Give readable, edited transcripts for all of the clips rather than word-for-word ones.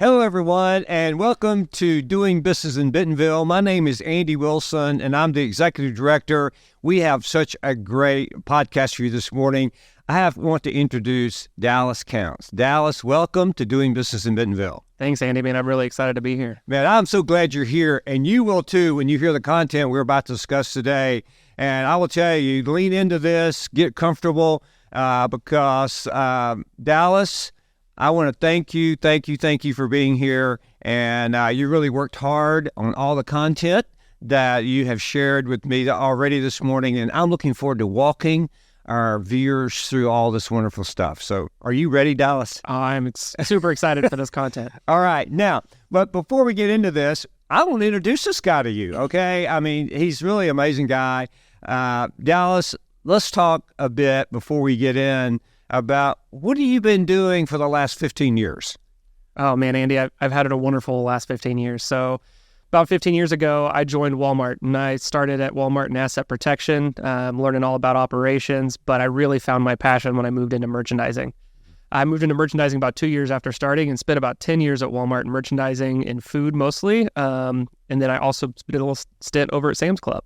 Hello, everyone, and welcome to Doing Business in Bentonville. My name is Andy Wilson, and I'm the Executive Director. We have such a great podcast for you this morning. Want to introduce Dallas Counts. Dallas, welcome to Doing Business in Bentonville. Thanks, Andy, man. I'm really excited to be here. Man, I'm so glad you're here, and you will too when you hear the content we're about to discuss today. And I will tell you, lean into this, get comfortable, because Dallas, I want to thank you for being here. And you really worked hard on all the content that you have shared with me already this morning. And I'm looking forward to walking our viewers through all this wonderful stuff. So are you ready, Dallas? I'm super excited for this content. All right. Now, but before we get into this, I want to introduce this guy to you, okay? I mean, he's really an amazing guy. Dallas, let's talk a bit before we get in about what have you been doing for the last 15 years? Oh, man, Andy, I've had a wonderful last 15 years. So about 15 years ago, I joined Walmart, and I started at Walmart in asset protection, learning all about operations, but I really found my passion when I moved into merchandising. I moved into merchandising about 2 years after starting and spent about 10 years at Walmart in merchandising in food mostly, and then I also did a little stint over at Sam's Club.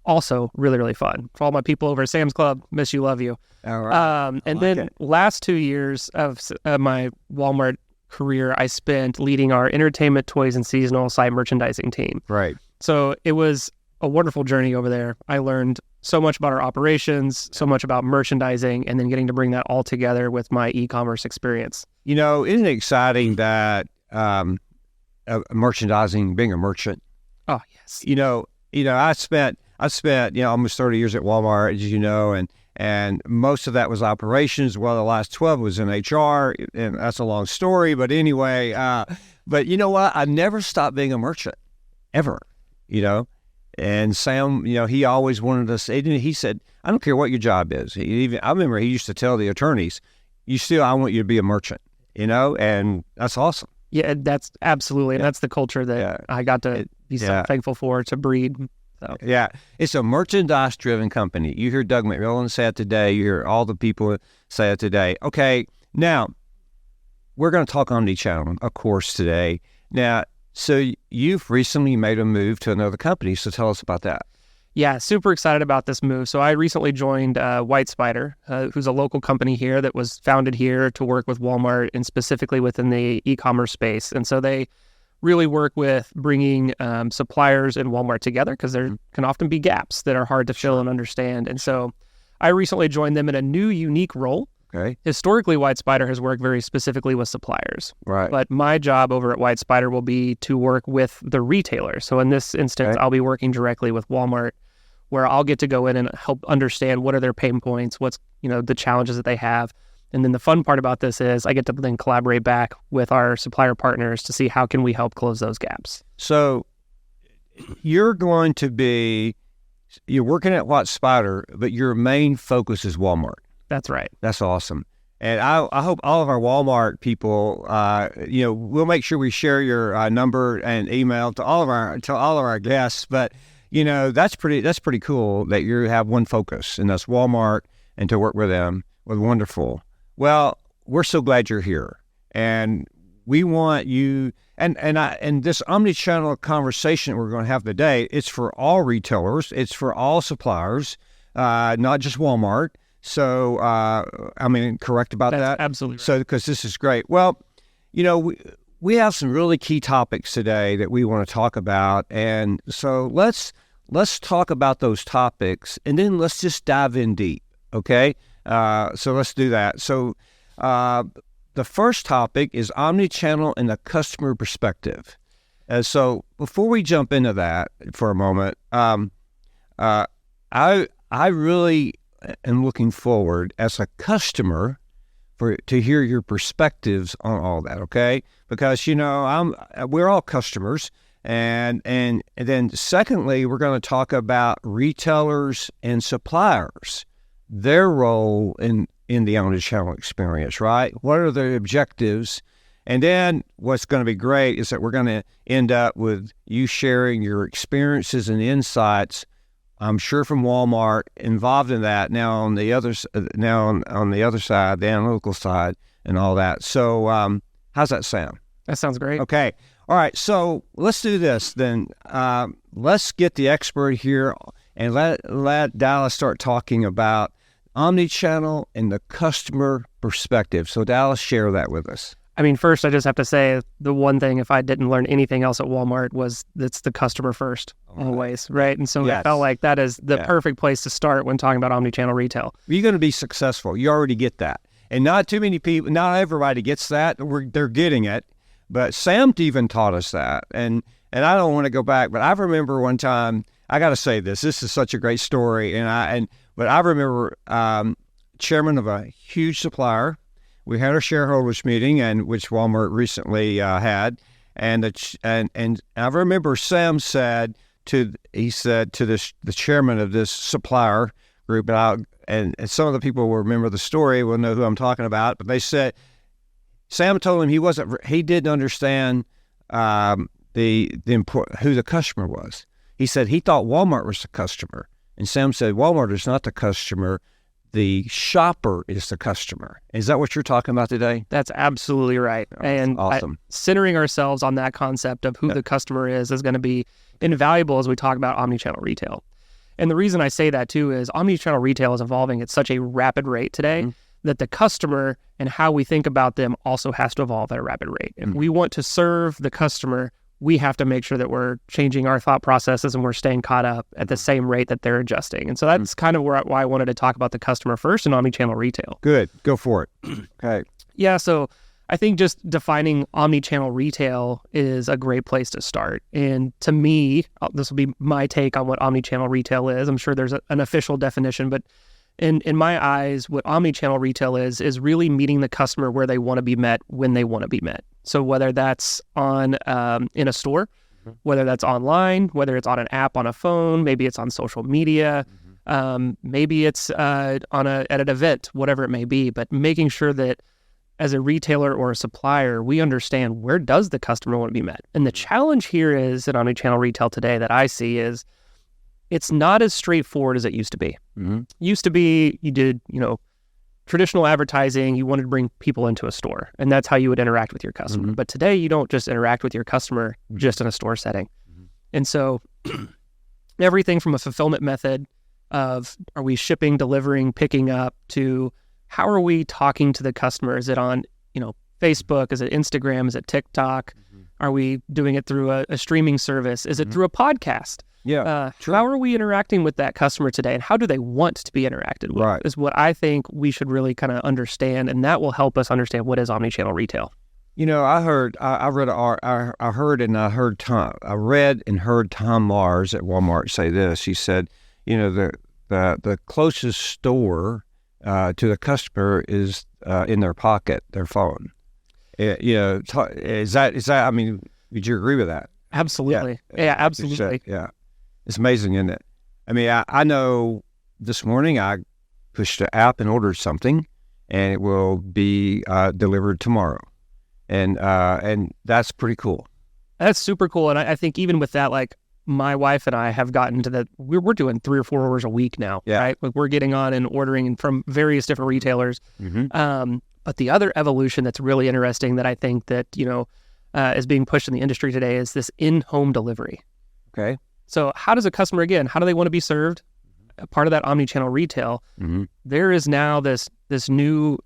Also really, really fun. For all my people over at Sam's Club, miss you, love you. All right. Then last 2 years of my Walmart career, I spent leading our entertainment, toys, and seasonal site merchandising team. Right. So it was a wonderful journey over there. I learned so much about our operations, so much about merchandising, and then getting to bring that all together with my e-commerce experience. You know, isn't it exciting that merchandising, being a merchant? Oh, yes. You know, I spent almost 30 years at Walmart, as you know, and most of that was operations. Well, the last 12 was in HR, and that's a long story. But anyway, but you know what? I never stopped being a merchant, ever. You know, and Sam, he always wanted us. He said, "I don't care what your job is." I remember he used to tell the attorneys, I want you to be a merchant." And that's awesome. Yeah, that's absolutely, and that's the culture that I got to be so thankful for to breed. So. Yeah, it's a merchandise-driven company. You hear Doug McMillan say it today. You hear all the people say it today. Okay, now, we're going to talk Omnichannel, of course, today. Now, so you've recently made a move to another company, so tell us about that. Yeah, super excited about this move. So I recently joined White Spider, who's a local company here that was founded here to work with Walmart and specifically within the e-commerce space. And so they really work with bringing suppliers and Walmart together because there can often be gaps that are hard to fill and understand. And so I recently joined them in a new, unique role. Okay. Historically, White Spider has worked very specifically with suppliers. Right. But my job over at White Spider will be to work with the retailer. So in this instance, I'll be working directly with Walmart, where I'll get to go in and help understand what are their pain points, what's, the challenges that they have. And then the fun part about this is I get to then collaborate back with our supplier partners to see how can we help close those gaps. So you're working at White Spider, but your main focus is Walmart. That's right. That's awesome. And I hope all of our Walmart people, we'll make sure we share your number and email to all of our guests. But that's pretty cool that you have one focus, and that's Walmart, and to work with them was wonderful. Well, we're so glad you're here, and we want you. And this omnichannel conversation that we're going to have today, it's for all retailers, it's for all suppliers, not just Walmart. So, correct about that? Absolutely right. So, because this is great. Well, we have some really key topics today that we want to talk about. And so let's talk about those topics, and then let's just dive in deep, okay? So let's do that. So the first topic is omnichannel and the customer perspective. So before we jump into that for a moment, I really am looking forward as a customer to hear your perspectives on all that, okay? Because we're all customers, and then secondly, we're going to talk about retailers and suppliers, their role in the omnichannel experience, right? What are their objectives? And then what's going to be great is that we're going to end up with you sharing your experiences and insights, I'm sure from Walmart, involved in that now on the other side, the analytical side, and all that. So how's that sound? That sounds great. Okay. All right. So let's do this then. Let's get the expert here and let Dallas start talking about omnichannel and the customer perspective. So Dallas, share that with us. I mean, first, I just have to say the one thing, if I didn't learn anything else at Walmart, was it's the customer first, always, right? And so I felt like that is the perfect place to start when talking about omnichannel retail. You're going to be successful. You already get that. And not too many people, not everybody gets that. They're getting it. But Sam even taught us that. And I don't want to go back, but I remember one time, I got to say this is such a great story. But I remember chairman of a huge supplier. We had a shareholders meeting, and which Walmart recently had, and I remember Sam said to the chairman of this supplier group, and some of the people will remember the story, will know who I'm talking about. But they said Sam told him he didn't understand who the customer was. He said he thought Walmart was the customer, and Sam said Walmart is not the customer. The shopper is the customer. Is that what you're talking about today? That's absolutely right. Oh, and awesome. Centering ourselves on that concept of who the customer is going to be invaluable as we talk about omnichannel retail. And the reason I say that too is omnichannel retail is evolving at such a rapid rate today that the customer and how we think about them also has to evolve at a rapid rate. If we want to serve the customer, we have to make sure that we're changing our thought processes and we're staying caught up at the same rate that they're adjusting. And so that's kind of why I wanted to talk about the customer first in omnichannel retail. Good. Go for it. Okay. Yeah. So I think just defining omnichannel retail is a great place to start. And to me, this will be my take on what omnichannel retail is. I'm sure there's an official definition, but in my eyes, what omnichannel retail is really meeting the customer where they want to be met when they want to be met. So whether that's in a store, whether that's online, whether it's on an app on a phone, maybe it's on social media, maybe it's at an event, whatever it may be, but making sure that as a retailer or a supplier, we understand where does the customer want to be met. And the challenge here is in omnichannel retail today that I see is it's not as straightforward as it used to be. Used to be you did, traditional advertising, you wanted to bring people into a store, and that's how you would interact with your customer. But today, you don't just interact with your customer just in a store setting. And so everything from a fulfillment method of are we shipping, delivering, picking up, to how are we talking to the customer? Is it on, Facebook? Is it Instagram? Is it TikTok? Are we doing it through a streaming service? Is it through a podcast? Yeah. How are we interacting with that customer today, and how do they want to be interacted with? Right. Is what I think we should really kind of understand, and that will help us understand what is omnichannel retail. I read and heard Tom Mars at Walmart say this. He said, the closest store to the customer is in their pocket, their phone. Is that? I mean, would you agree with that? Absolutely. Yeah, absolutely. Yeah. It's amazing, isn't it? I mean, I know this morning I pushed an app and ordered something, and it will be delivered tomorrow. And that's pretty cool. That's super cool. And I think even with that, like my wife and I have gotten to that, we're doing 3 or 4 orders a week now, right? Like we're getting on and ordering from various different retailers. But the other evolution that's really interesting that I think that, is being pushed in the industry today is this in-home delivery. Okay. So how does a customer, again, how do they want to be served? A part of that omnichannel retail, there is now this new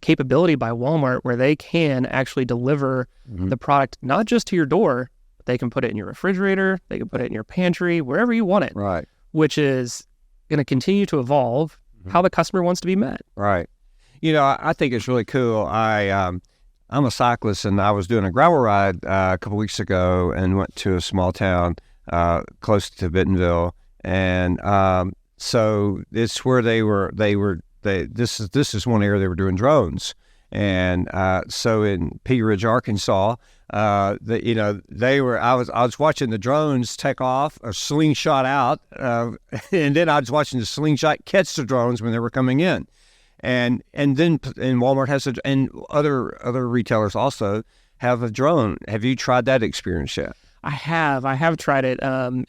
capability by Walmart where they can actually deliver the product not just to your door, but they can put it in your refrigerator, they can put it in your pantry, wherever you want it. Right. Which is going to continue to evolve how the customer wants to be met. Right. I think it's really cool. I'm a cyclist, and I was doing a gravel ride a couple weeks ago and went to a small town close to Bentonville, and so it's where this is one area they were doing drones, and so in Pea Ridge, Arkansas, I was watching the drones take off, a slingshot out, and then I was watching the slingshot catch the drones when they were coming in. And then Walmart has and other retailers also have a drone. Have you tried that experience yet? I have tried it.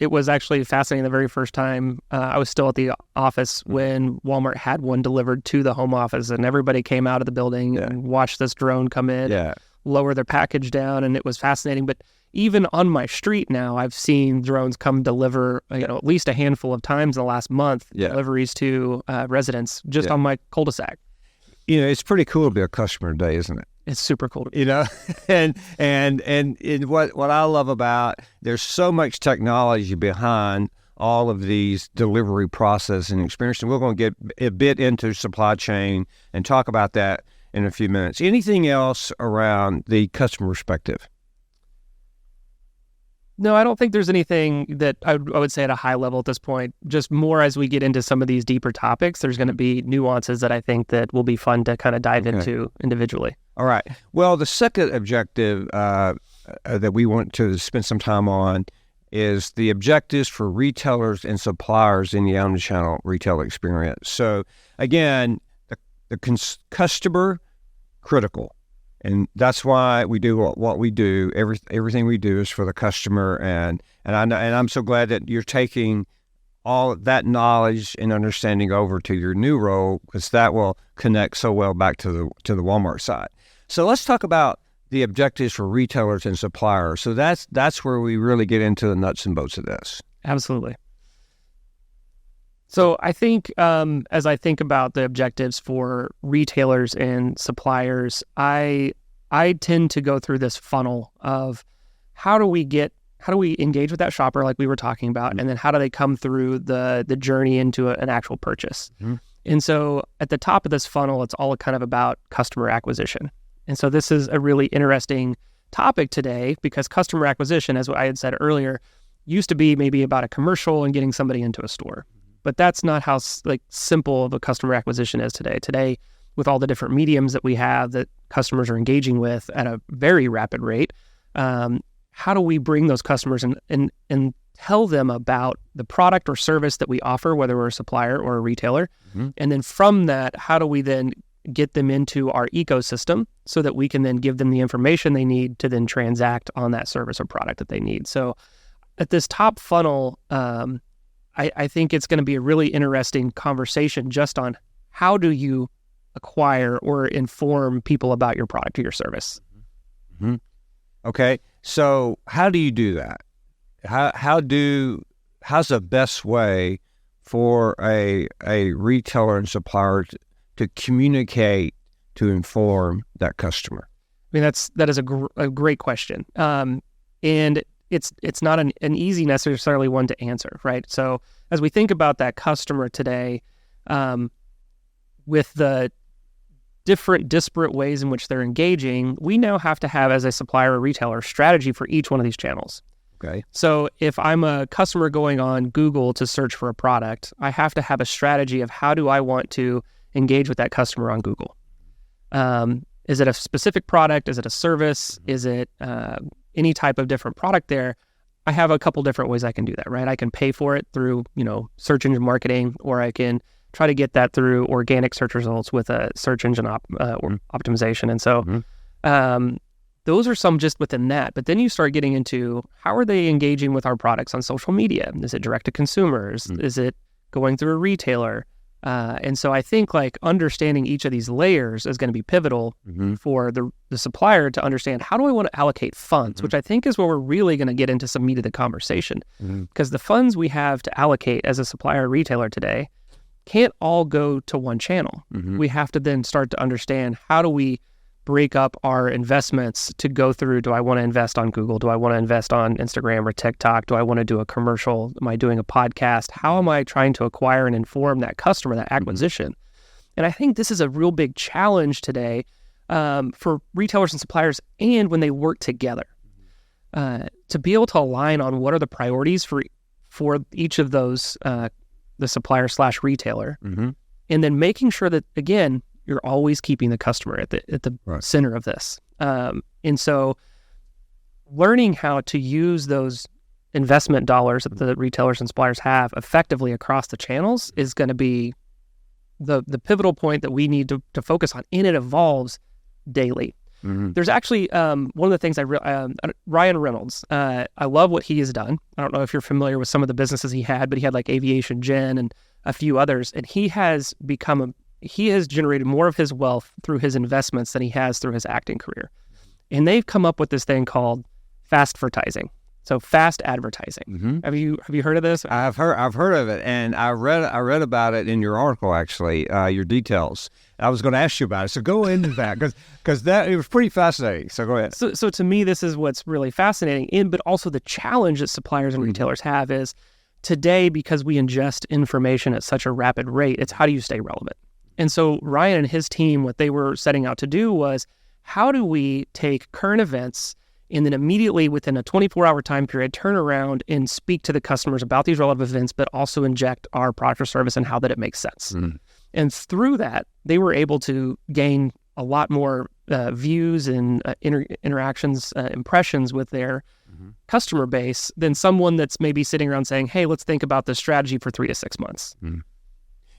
It was actually fascinating the very first time. I was still at the office when Walmart had one delivered to the home office, and everybody came out of the building and watched this drone come in. Yeah. lower their package down, and it was fascinating. But even on my street now, I've seen drones come deliver, at least a handful of times in the last month, deliveries to residents just on my cul-de-sac. It's pretty cool to be a customer today, isn't it? It's super cool to be. And what I love about, there's so much technology behind all of these delivery process and experience, and we're going to get a bit into supply chain and talk about that in a few minutes. Anything else around the customer perspective? No, I don't think there's anything that I would say at a high level at this point. Just more as we get into some of these deeper topics, there's going to be nuances that I think that will be fun to kind of dive into individually. All right. Well, the second objective that we want to spend some time on is the objectives for retailers and suppliers in the omnichannel retail experience. So again, the customer critical. And that's why we do what we do. Everything we do is for the customer, and I'm so glad that you're taking all of that knowledge and understanding over to your new role, because that will connect so well back to the Walmart side. So let's talk about the objectives for retailers and suppliers. So that's where we really get into the nuts and bolts of this. Absolutely. So I think as I think about the objectives for retailers and suppliers, I tend to go through this funnel of how do we engage with that shopper like we were talking about, and then how do they come through the journey into an actual purchase. Mm-hmm. And so at the top of this funnel, it's all kind of about customer acquisition. And so this is a really interesting topic today, because customer acquisition, as I had said earlier, used to be maybe about a commercial and getting somebody into a store. But that's not how simple of a customer acquisition is today. Today, with all the different mediums that we have that customers are engaging with at a very rapid rate, how do we bring those customers and tell them about the product or service that we offer, whether we're a supplier or a retailer? Mm-hmm. And then from that, how do we then get them into our ecosystem so that we can then give them the information they need to then transact on that service or product that they need? So at this top funnel, I think it's going to be a really interesting conversation just on how do you acquire or inform people about your product or your service. Mm-hmm. Okay, so how do you do that? How's the best way for a retailer and supplier to communicate to inform that customer? I mean, that is a great question, and it's not an easy necessarily one to answer, right? So as we think about that customer today, with the different disparate ways in which they're engaging, we now have to have, as a supplier or retailer, strategy for each one of these channels. Okay. So if I'm a customer going on Google to search for a product, I have to have a strategy of how do I want to engage with that customer on Google. Is it a specific product? Is it a service? Is it any type of different product there? I have a couple different ways I can do that, right? I can pay for it through, search engine marketing, or I can try to get that through organic search results with a search engine optimization. And so those are some just within that. But then you start getting into how are they engaging with our products on social media? Is it direct to consumers? Mm-hmm. Is it going through a retailer? And so I think understanding each of these layers is going to be pivotal for the supplier to understand, how do I want to allocate funds, which I think is where we're really going to get into some meat of the conversation. Because the funds we have to allocate as a supplier or retailer today can't all go to one channel. We have to then start to understand, how do we break up our investments to go through? Do I want to invest on Google? Do I want to invest on Instagram or TikTok? Do I want to do a commercial? Am I doing a podcast? How am I trying to acquire and inform that customer, that acquisition? And I think this is a real big challenge today for retailers and suppliers, and when they work together, to be able to align on what are the priorities for each of those, the supplier / retailer, and then making sure that, again, you're always keeping the customer at the center of this. And so learning how to use those investment dollars that the retailers and suppliers have effectively across the channels is going to be the pivotal point that we need to focus on, and it evolves daily. There's actually one of the things Ryan Reynolds, I love what he has done. I don't know if you're familiar with some of the businesses he had, but he had Aviation Gin and a few others, and he has generated more of his wealth through his investments than he has through his acting career. And they've come up with this thing called fast advertising. So fast advertising. Mm-hmm. Have you heard of this? I've heard of it, and I read about it in your article, actually, your details. I was going to ask you about it, so go into that because it was pretty fascinating. So go ahead. So to me, this is what's really fascinating, but also the challenge that suppliers and retailers have is today, because we ingest information at such a rapid rate, it's how do you stay relevant? And so Ryan and his team, what they were setting out to do was, how do we take current events and then immediately within a 24-hour time period, turn around and speak to the customers about these relevant events, but also inject our product or service and how that it makes sense. Mm. And through that, they were able to gain a lot more views and interactions, impressions with their customer base than someone that's maybe sitting around saying, hey, let's think about this strategy for 3 to 6 months. Mm.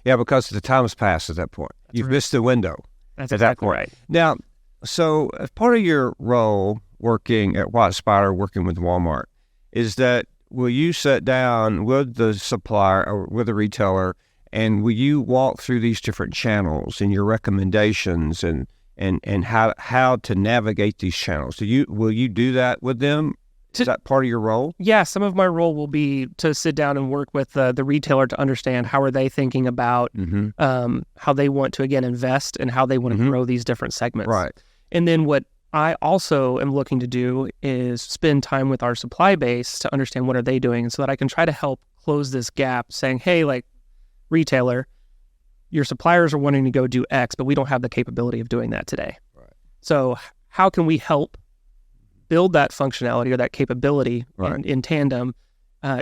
Yeah, because the time has passed at that point. You've missed the window. That's at exactly that point. Right. Now, so as part of your role working at White Spider, working with Walmart, is that will you sit down with the supplier or with the retailer, and will you walk through these different channels and your recommendations and how to navigate these channels? Will you do that with them? Is that part of your role? Yeah, some of my role will be to sit down and work with the retailer to understand how are they thinking about how they want to, again, invest and how they want to grow these different segments. Right. And then what I also am looking to do is spend time with our supply base to understand what are they doing so that I can try to help close this gap saying, hey, like retailer, your suppliers are wanting to go do X, but we don't have the capability of doing that today. Right. So how can we help build that functionality or that capability in tandem,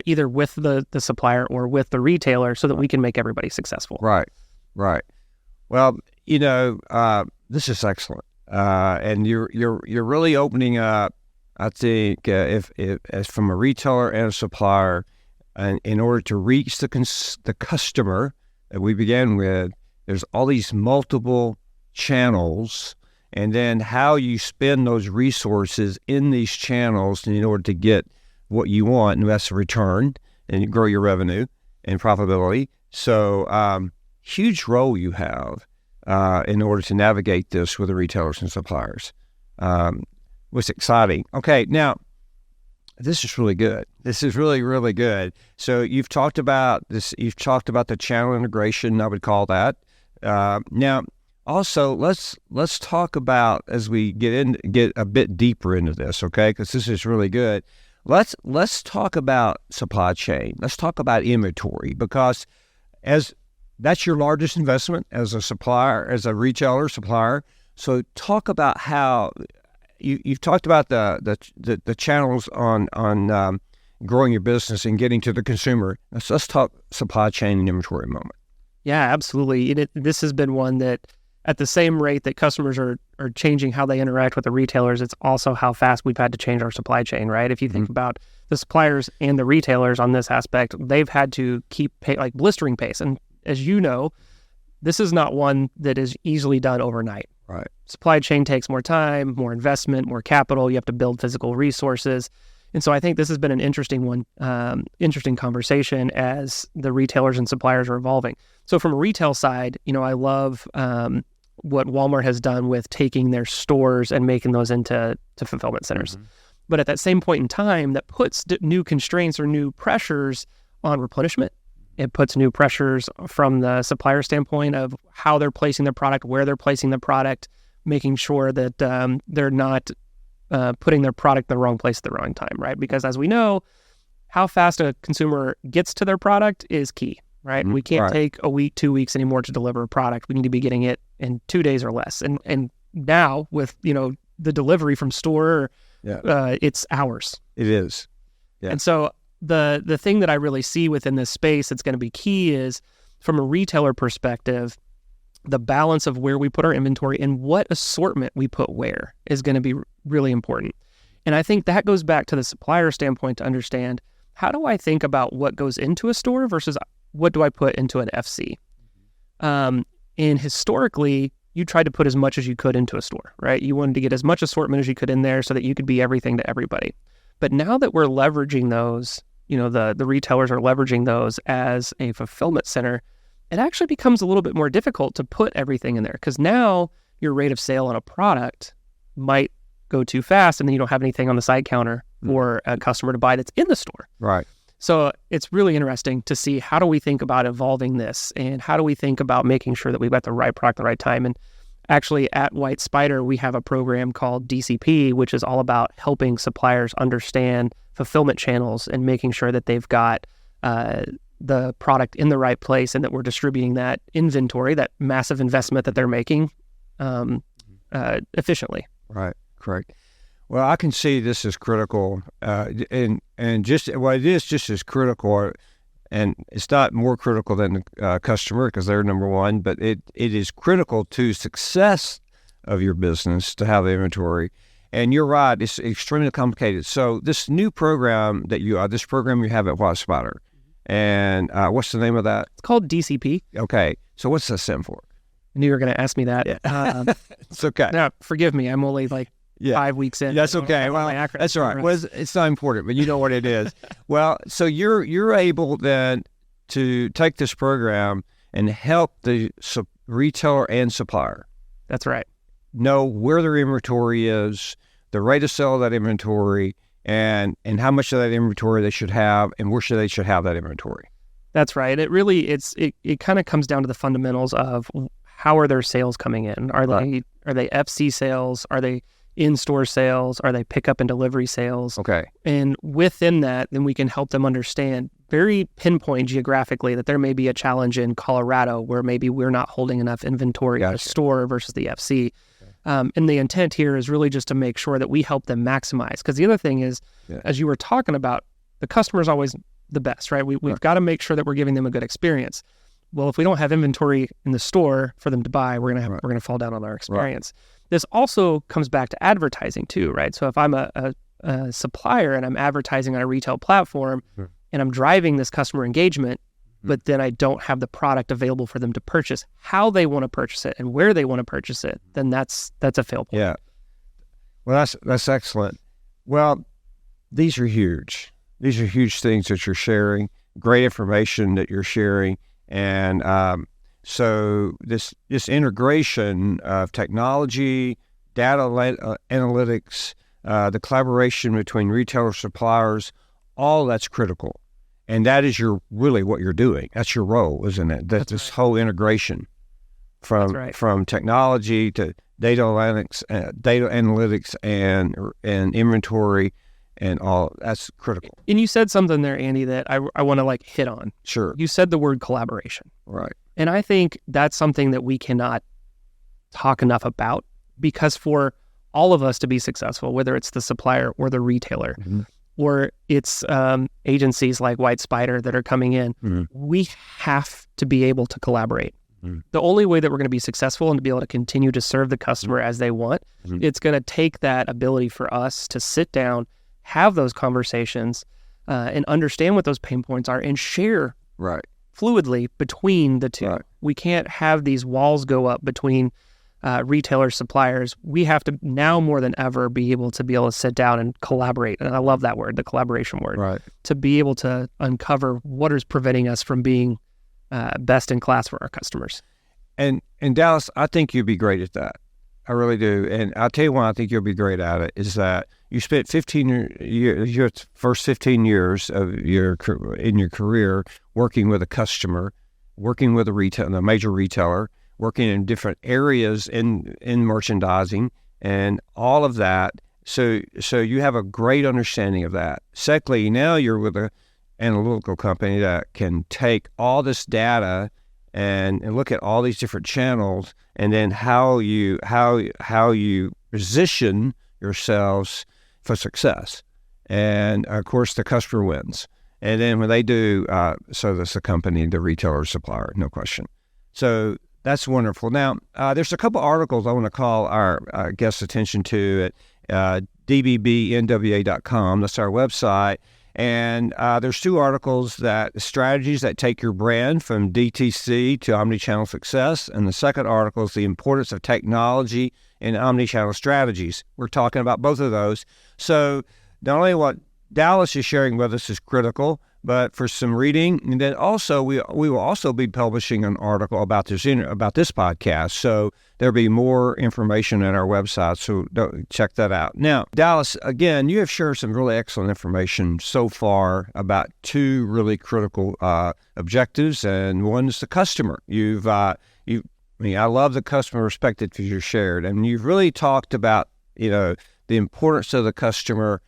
either with the supplier or with the retailer so that we can make everybody successful? Right. Well, this is excellent. And you're really opening up, I think, if as from a retailer and a supplier, and in order to reach the customer that we began with, there's all these multiple channels, and then how you spend those resources in these channels in order to get what you want, and that's a return, and you grow your revenue and profitability. So huge role you have in order to navigate this with the retailers and suppliers. Was exciting. Okay, now, this is really good. This is really, really good. So you've talked about this. You've talked about the channel integration, I would call that. Now, also, let's talk about, as we get a bit deeper into this, okay? Because this is really good. Let's talk about supply chain. Let's talk about inventory, because as that's your largest investment as a supplier, as a retailer supplier. So talk about how you've talked about the channels on growing your business and getting to the consumer. Let's talk supply chain and inventory a moment. Yeah, absolutely. This has been one that, at the same rate that customers are changing how they interact with the retailers, it's also how fast we've had to change our supply chain, right? If you think about the suppliers and the retailers on this aspect, they've had to keep like blistering pace. And as you know, this is not one that is easily done overnight. Right. Supply chain takes more time, more investment, more capital. You have to build physical resources. And so I think this has been an interesting one, interesting conversation as the retailers and suppliers are evolving. So from a retail side, I love what Walmart has done with taking their stores and making those into fulfillment centers. But at that same point in time, that puts new constraints or new pressures on replenishment. It puts new pressures from the supplier standpoint of how they're placing their product, where they're placing the product, making sure that they're not putting their product in the wrong place at the wrong time, right? Because as we know, how fast a consumer gets to their product is key, right? We can't take a week, 2 weeks anymore to deliver a product. We need to be getting it in 2 days or less. And now with, the delivery from store, it's hours. It is. Yeah. And so the thing that I really see within this space that's going to be key is, from a retailer perspective, the balance of where we put our inventory and what assortment we put where is going to be really important. And I think that goes back to the supplier standpoint to understand, how do I think about what goes into a store versus what do I put into an FC? And historically, you tried to put as much as you could into a store, right? You wanted to get as much assortment as you could in there so that you could be everything to everybody. But now that we're leveraging those, the retailers are leveraging those as a fulfillment center, it actually becomes a little bit more difficult to put everything in there, because now your rate of sale on a product might go too fast, and then you don't have anything on the side counter for a customer to buy that's in the store. Right. So it's really interesting to see, how do we think about evolving this, and how do we think about making sure that we've got the right product at the right time. And actually at White Spider, we have a program called DCP, which is all about helping suppliers understand fulfillment channels and making sure that they've got the product in the right place, and that we're distributing that inventory, that massive investment that they're making, efficiently. Right. Correct. Well, I can see this is critical, and just it is just as critical, and it's not more critical than the customer, because they're number one, but it is critical to success of your business to have the inventory. And you're right, it's extremely complicated. So this new program this program you have at White Spider, and what's the name of that? It's called DCP. Okay, so what's that stand for? I knew you were going to ask me that. Yeah. It's okay. Now, forgive me, I'm only 5 weeks in. That's okay. Well, that's all right. Well, it's not important, but you know what it is. Well, so you're able then to take this program and help the retailer and supplier. That's right. Know where their inventory is, the rate of sale of that inventory, and how much of that inventory they should have, and where they should have that inventory. That's right. It really it kind of comes down to the fundamentals of, how are their sales coming in? Are they FC sales? Are they in-store sales? Are they pickup and delivery sales? Okay. And within that, then we can help them understand very pinpoint geographically that there may be a challenge in Colorado where maybe we're not holding enough inventory at a store versus the FC. Okay. And the intent here is really just to make sure that we help them maximize. Because the other thing is, as you were talking about, the customer is always the best, right? We've got to make sure that we're giving them a good experience. Well, if we don't have inventory in the store for them to buy, we're gonna fall down on our experience. Right. This also comes back to advertising too, right? So if I'm a supplier and I'm advertising on a retail platform, and I'm driving this customer engagement, but then I don't have the product available for them to purchase how they want to purchase it and where they want to purchase it, then that's a fail point. Yeah. Well, that's excellent. Well, these are huge. These are huge things that you're sharing, great information that you're sharing. And so this integration of technology, data analytics, the collaboration between retailer suppliers, all that's critical. And that is really what you're doing. That's your role, isn't it? This right. Whole integration from technology to data analytics and inventory and all, that's critical. And you said something there, Andy, that I want to hit on. Sure. You said the word collaboration. Right. And I think that's something that we cannot talk enough about, because for all of us to be successful, whether it's the supplier or the retailer, or it's agencies like White Spider that are coming in, we have to be able to collaborate. The only way that we're going to be successful and to be able to continue to serve the customer as they want, it's going to take that ability for us to sit down, have those conversations, and understand what those pain points are, and share fluidly between the two. Right. We can't have these walls go up between retailers, suppliers. We have to now more than ever be able to sit down and collaborate. And I love that word, the collaboration word, right. To be able to uncover what is preventing us from being best in class for our customers. And Dallas, I think you'd be great at that. I really do. And I'll tell you why I think you'll be great at it is that you spent your first 15 years of your career working with a customer, working with a major retailer, working in different areas in merchandising and all of that. So you have a great understanding of that. Secondly, now you're with an analytical company that can take all this data and look at all these different channels, and then how you position yourselves for success. And of course, the customer wins. And then when they do, so does the company, the retailer, supplier, no question. So that's wonderful. Now, there's a couple articles I want to call our guests' attention to at dbbnwa.com. That's our website. And there's two articles strategies that take your brand from DTC to omnichannel success. And the second article is the importance of technology in omnichannel strategies. We're talking about both of those. So not only what Dallas is sharing with us is critical, but for some reading. And then also we will also be publishing an article about this podcast. So there'll be more information at our website. So check that out. Now, Dallas, again, you have shared some really excellent information so far about two really critical objectives, and one is the customer. I love the customer perspective you shared, and you've really talked about, the importance of the customer.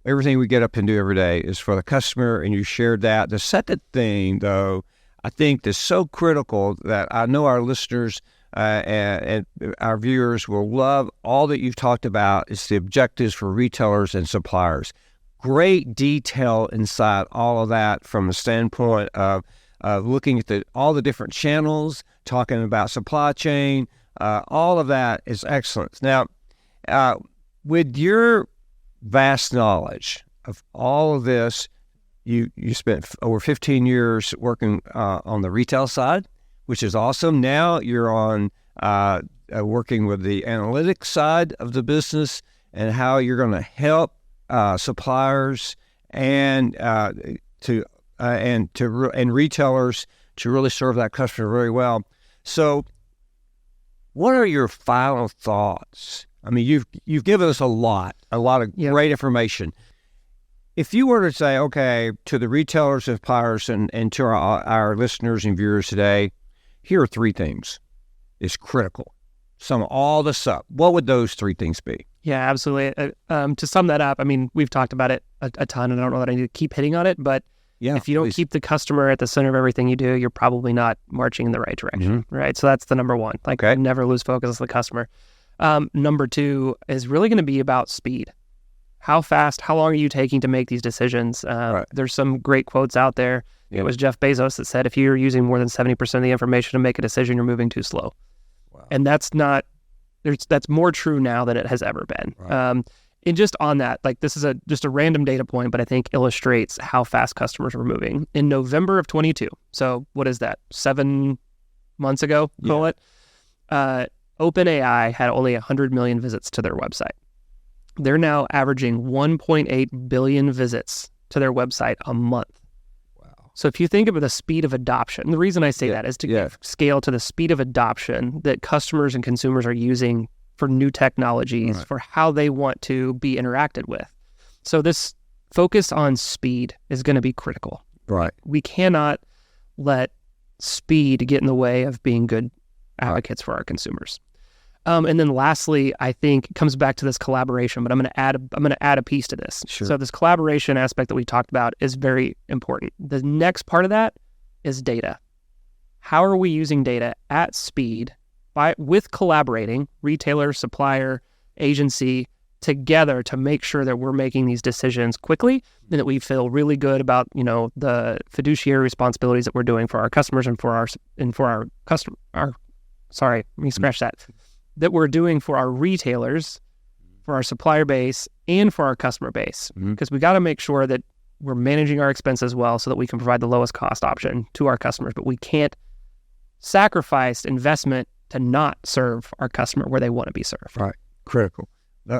Everything we get up and do every day is for the customer, and you shared that. The second thing, though, I think that's so critical that I know our listeners and our viewers will love all that you've talked about is the objectives for retailers and suppliers. Great detail inside all of that from the standpoint of looking at all the different channels, talking about supply chain. All of that is excellent. Now, with your vast knowledge of all of this, you spent over 15 years working on the retail side, which is awesome. Now you're on working with the analytics side of the business and how you're going to help suppliers and retailers to really serve that customer very well. So, what are your final thoughts? I mean, you've given us a lot of great information. If you were to say, okay, to the retailers, suppliers, and to our listeners and viewers today, here are three things. It's critical. Sum all this up. What would those three things be? Yeah, absolutely. To sum that up, I mean, we've talked about it a ton, and I don't know that I need to keep hitting on it, but if you don't keep the customer at the center of everything you do, you're probably not marching in the right direction, right? So that's the number one. Never lose focus on the customer. Number two is really going to be about speed. How fast, how long are you taking to make these decisions? There's some great quotes out there. Yeah. It was Jeff Bezos that said, if you're using more than 70% of the information to make a decision, you're moving too slow. Wow. And that's more true now than it has ever been. Right. And just on that, this is just a random data point, but I think illustrates how fast customers were moving. In November of 22, so what is that, 7 months ago, call it, OpenAI had only 100 million visits to their website. They're now averaging 1.8 billion visits to their website a month. Wow. So if you think of the speed of adoption, the reason I say that is to give scale to the speed of adoption that customers and consumers are using for new technologies, for how they want to be interacted with. So this focus on speed is going to be critical. Right. We cannot let speed get in the way of being good advocates for our consumers. And then lastly, I think it comes back to this collaboration, but I'm going to add a piece to this. Sure. So this collaboration aspect that we talked about is very important. The next part of that is data. How are we using data at speed with collaborating retailer, supplier, agency together to make sure that we're making these decisions quickly and that we feel really good about, the fiduciary responsibilities that we're doing for our customers and for our that we're doing for our retailers, for our supplier base, and for our customer base. Because we got to make sure that we're managing our expenses well so that we can provide the lowest cost option to our customers, but we can't sacrifice investment to not serve our customer where they want to be served. Right. Critical.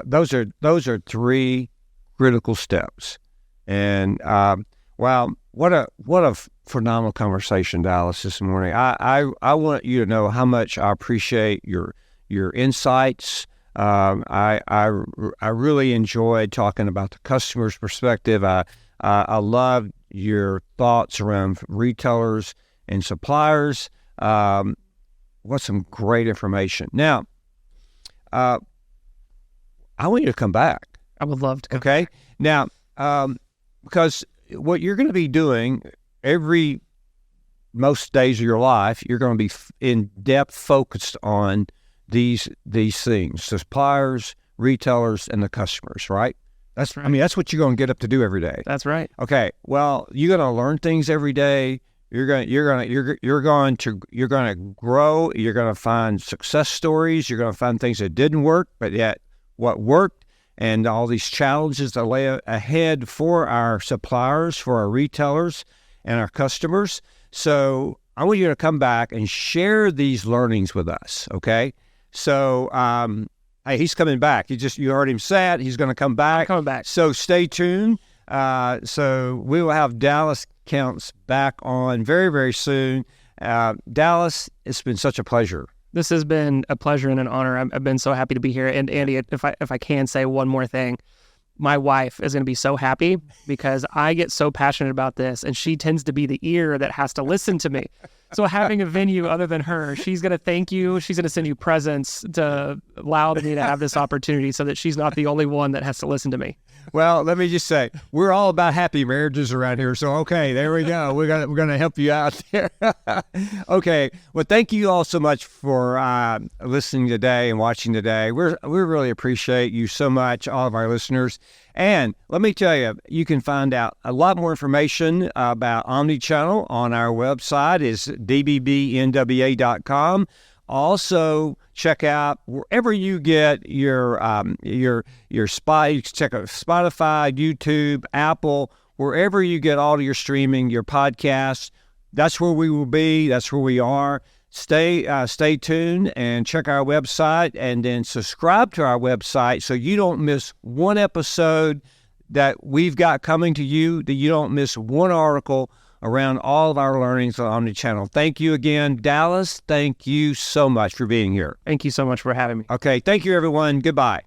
Those are three critical steps. And wow, what a phenomenal conversation, Dallas, this morning. I want you to know how much I appreciate your insights. I really enjoyed talking about the customer's perspective. I love your thoughts around retailers and suppliers. What's some great information. Now, I want you to come back. I would love to come back. Now, because what you're going to be doing most days of your life, you're going to be in depth focused on these things: suppliers, retailers, and the customers. Right? That's right. I mean, that's what you're going to get up to do every day. That's right. Okay. Well, you're going to learn things every day. You're going to grow. You're going to find success stories. You're going to find things that didn't work, but yet what worked, and all these challenges that lay ahead for our suppliers, for our retailers, and our customers. So I want you to come back and share these learnings with us. Okay. So hey, he's coming back. You heard him say it. He's going to come back. Coming back. So stay tuned. So we will have Dallas Counts back on very, very soon. Dallas, it's been such a pleasure. This has been a pleasure and an honor. I've been so happy to be here. And Andy, if I can say one more thing, my wife is going to be so happy because I get so passionate about this, and she tends to be the ear that has to listen to me. So having a venue other than her, she's going to thank you. She's going to send you presents to allow me to have this opportunity so that she's not the only one that has to listen to me. Well, let me just say, we're all about happy marriages around here. So, okay, there we go. We're gonna help you out there. Okay. Well, thank you all so much for listening today and watching today. We really appreciate you so much, all of our listeners. And let me tell you, you can find out a lot more information about Omnichannel on our website. It's dbbnwa.com. Also, check out wherever you get your spot. You can check out Spotify, YouTube, Apple, wherever you get all of your streaming, your podcasts. That's where we will be. That's where we are. Stay tuned and check our website, and then subscribe to our website so you don't miss one episode that we've got coming to you, that you don't miss one article around all of our learnings on Omnichannel. Thank you again, Dallas. Thank you so much for being here. Thank you so much for having me. Okay, thank you, everyone. Goodbye.